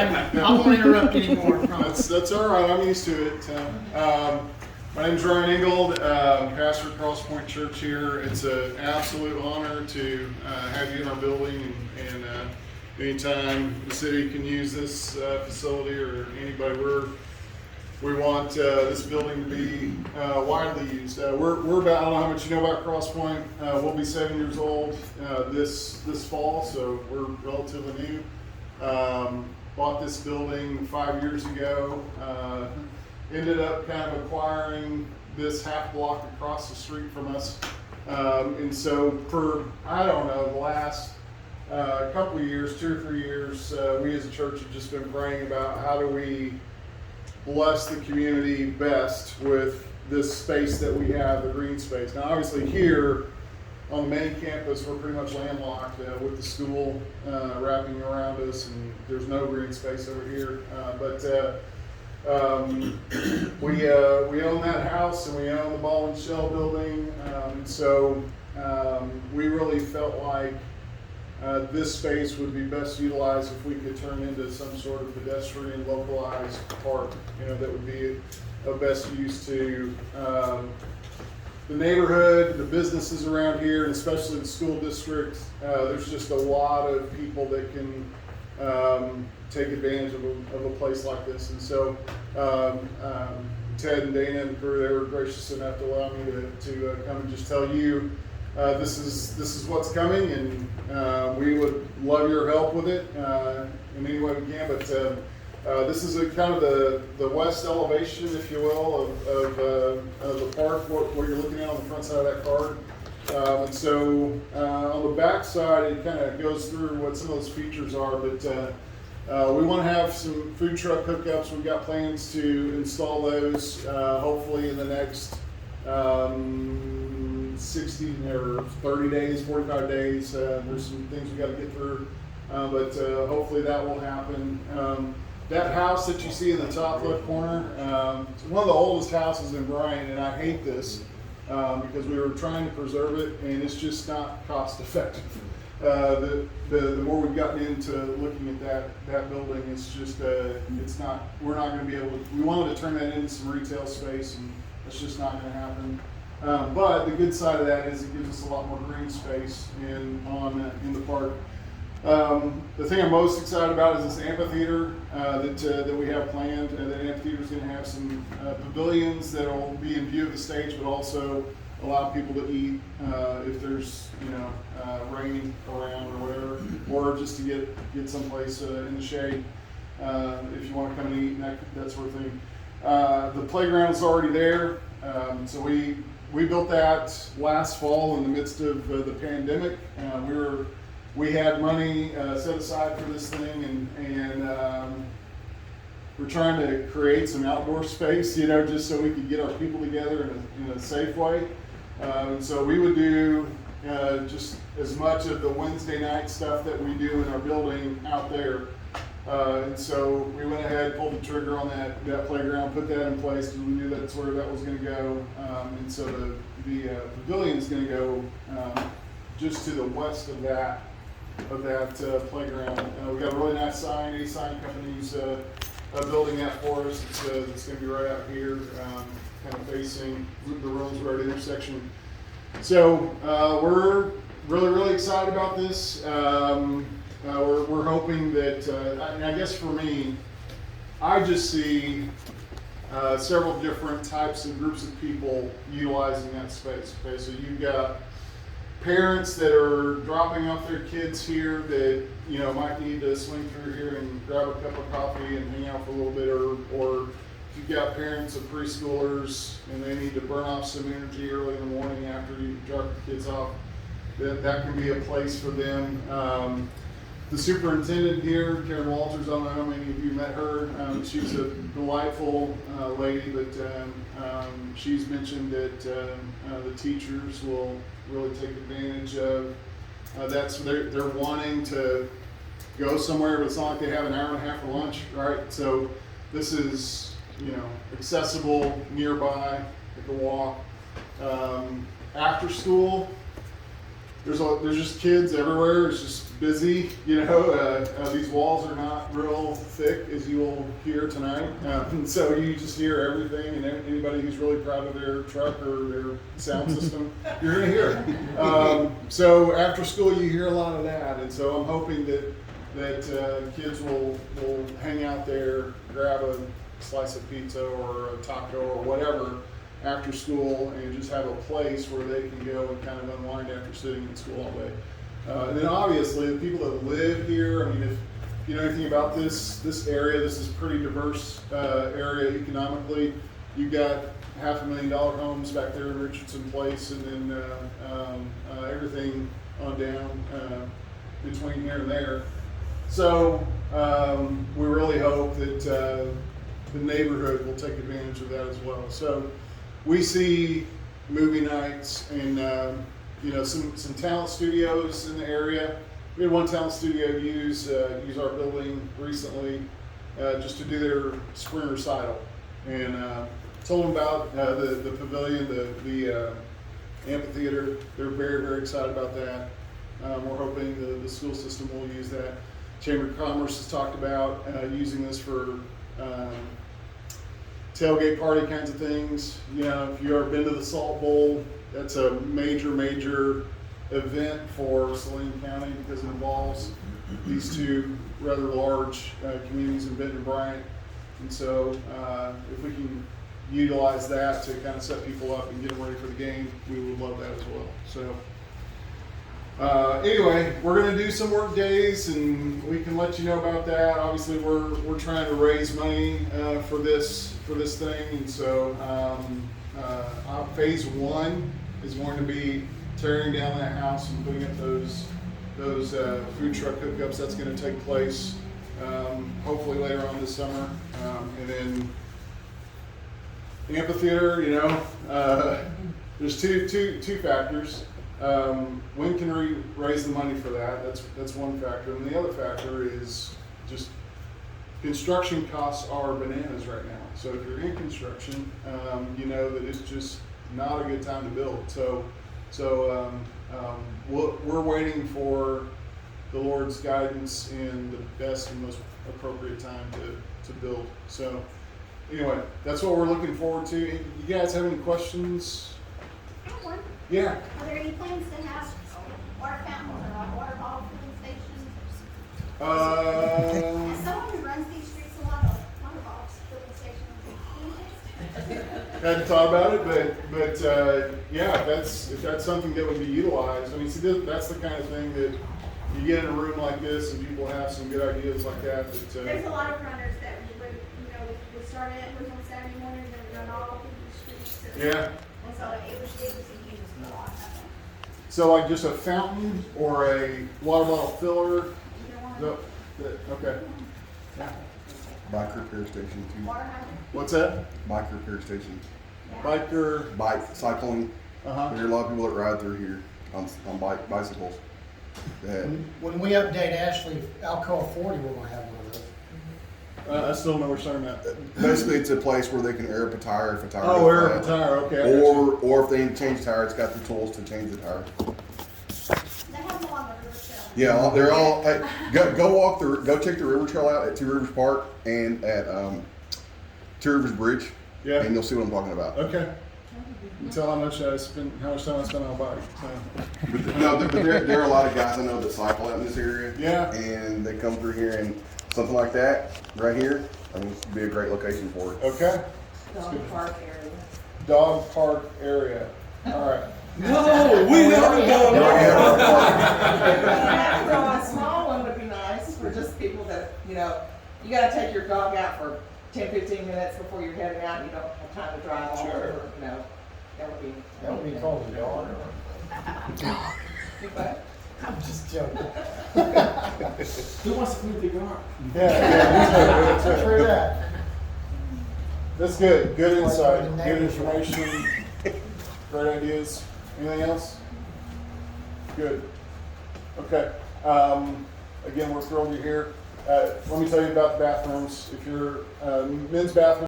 ahead. I won't interrupt anymore. I promise. That's all right. I'm used to it. My name's Ryan Ingold, pastor at Cross Point Church here. It's an absolute honor to have you in our building, and anytime the city can use this facility or anybody, we want this building to be widely used. We're about, I don't know how much you know about Cross Point. We'll be 7 years old this fall, so we're relatively new. Bought this building 5 years ago. Ended up kind of acquiring this half block across the street from us. And so for, I don't know, the last couple of years, 2 or 3 years, we as a church have just been praying about how do we bless the community best with this space that we have, the green space. Now obviously here on the main campus, we're pretty much landlocked with the school wrapping around us, and there's no green space over here. We own that house, and we own the ball and shell building, so we really felt like this space would be best utilized if we could turn into some sort of pedestrian localized park, that would be of best use to the neighborhood, the businesses around here, and especially the school district. There's just a lot of people that can take advantage of a place like this. And so Ted and Dana and the crew, they were gracious enough to allow me to come and just tell you this is what's coming, and we would love your help with it in any way we can. But this is a kind of the west elevation, if you will, of the park, what you're looking at on the front side of that card. And so on the back side, it kind of goes through what some of those features are, but we want to have some food truck hookups. We've got plans to install those hopefully in the next 60 or 30 days, 45 days. There's some things we got to get through, but hopefully that will happen. That house that you see in the top left corner, it's one of the oldest houses in Bryant, and I hate this because we were trying to preserve it, and it's just not cost effective. The more we've gotten into looking at that building, it's just it's not. We're not going to be able to. We wanted to turn that into some retail space, and it's just not going to happen. But the good side of that is it gives us a lot more green space in the park. The thing I'm most excited about is this amphitheater that we have planned. That amphitheater is going to have some pavilions that will be in view of the stage, but also allow people to eat if there's rain around or whatever, or just to get someplace in the shade if you want to come and eat and that sort of thing. The playground is already there, so we built that last fall in the midst of the pandemic. We had money set aside for this thing, and we're trying to create some outdoor space, just so we could get our people together in a safe way. And so we would do just as much of the Wednesday night stuff that we do in our building out there. And so we went ahead, pulled the trigger on that playground, put that in place because we knew that's where that was going to go. And so the pavilion is going to go just to the west of that playground. We got a really nice sign. A sign company's building that for us. It's going to be right out here, kind of facing the rooms right intersection. So we're really excited about this. We're hoping that, I guess for me, I just see several different types of groups of people utilizing that space. Okay, so you've got parents that are dropping off their kids here that might need to swing through here and grab a cup of coffee and hang out for a little bit, or if you've got parents of preschoolers and they need to burn off some energy early in the morning after you drop the kids off, that can be a place for them. The superintendent here, Karen Walters, I don't know how many of you met her. She's a delightful lady, but she's mentioned that the teachers will really take advantage of that. So they're wanting to go somewhere, but it's not like they have an hour and a half for lunch, right? So this is accessible, nearby, they can walk. After school, there's just kids everywhere. It's just busy, you know. These walls are not real thick, as you will hear tonight. So you just hear everything, and anybody who's really proud of their truck or their sound system, you're gonna hear it. So after school, you hear a lot of that, and so I'm hoping that kids will hang out there, grab a slice of pizza or a taco or whatever after school, and just have a place where they can go and kind of unwind after sitting in school all day. And then obviously the people that live here, I mean, if you know anything about this area, this is a pretty diverse area economically. You've got $500,000 homes back there in Richardson Place, and then everything on down between here and there. So we really hope that the neighborhood will take advantage of that as well. So we see movie nights and you know, some talent studios in the area. We had one talent studio use our building recently just to do their spring recital, and told them about the pavilion, the amphitheater. They're very, very excited about that. We're hoping the school system will use that. Chamber of Commerce has talked about using this for tailgate party kinds of things. You know, if you've ever been to the Salt Bowl, that's a major event for Saline County because it involves these two rather large communities in Benton and Bryant. And so if we can utilize that to kind of set people up and get them ready for the game, we would love that as well. So anyway, we're going to do some work days, and we can let you know about that. Obviously, we're trying to raise money for this thing, and so phase 1 is going to be tearing down that house and putting up those food truck hookups. That's going to take place hopefully later on this summer, and then the amphitheater. You know, there's two factors. When can we raise the money for that? That's one factor, and the other factor is just construction costs are bananas right now. So if you're in construction, you know that it's just not a good time to build. So we're waiting for the Lord's guidance in the best and most appropriate time to build. So anyway, that's what we're looking forward to. You guys have any questions? I have one. Yeah. Are there any plans to have water fountains or water bottle filling stations? As someone who runs these streets a lot, water bottle filling stations. Hadn't thought about it, but yeah, if that's something that would be utilized. I mean, see, that's the kind of thing that you get in a room like this, and people have some good ideas like that. There's a lot of runners that would start at on Saturday morning and then run all through the streets. Yeah. And so it was used a lot. So like just a fountain or a water bottle filler? Either one. Okay. Bike repair station too. Water hydrant. What's that? Bike repair station. Biker. Bike cycling. Uh-huh. There are a lot of people that ride through here on bicycles. When we update Ashley, Alcoa 40, we're gonna have one of those. I still don't know what you're talking about. Basically, it's a place where they can air up a tire if a tire Oh, goes air up a flat. tire. Okay. I got you. Or if they need to change the tire, it's got the tools to change the tire. They have them on the river trail. Yeah, they're all. Hey, go check the river trail out at Two Rivers Park and at Two Rivers Bridge. Yeah. And you'll see what I'm talking about. Okay. You tell how much time I spent on a bike. So. But there are a lot of guys I know that cycle out in this area. Yeah. And they come through here, and something like that right here, I think this would be a great location for it. Okay. Dog park area. Dog park area. All right. No, we already got A small one would be nice for just people that, you gotta take your dog out for 10, 15 minutes before you're heading out, and you don't have time to drive all Sure. over, that would be. called a dog. But I'm just joking. Who wants to move the yard? Yeah. True that. That's good. Good insight. Good information. Great ideas. Anything else? Good. Okay. Again, we're thrilled you're here. Let me tell you about the bathrooms. If you're men's bathroom.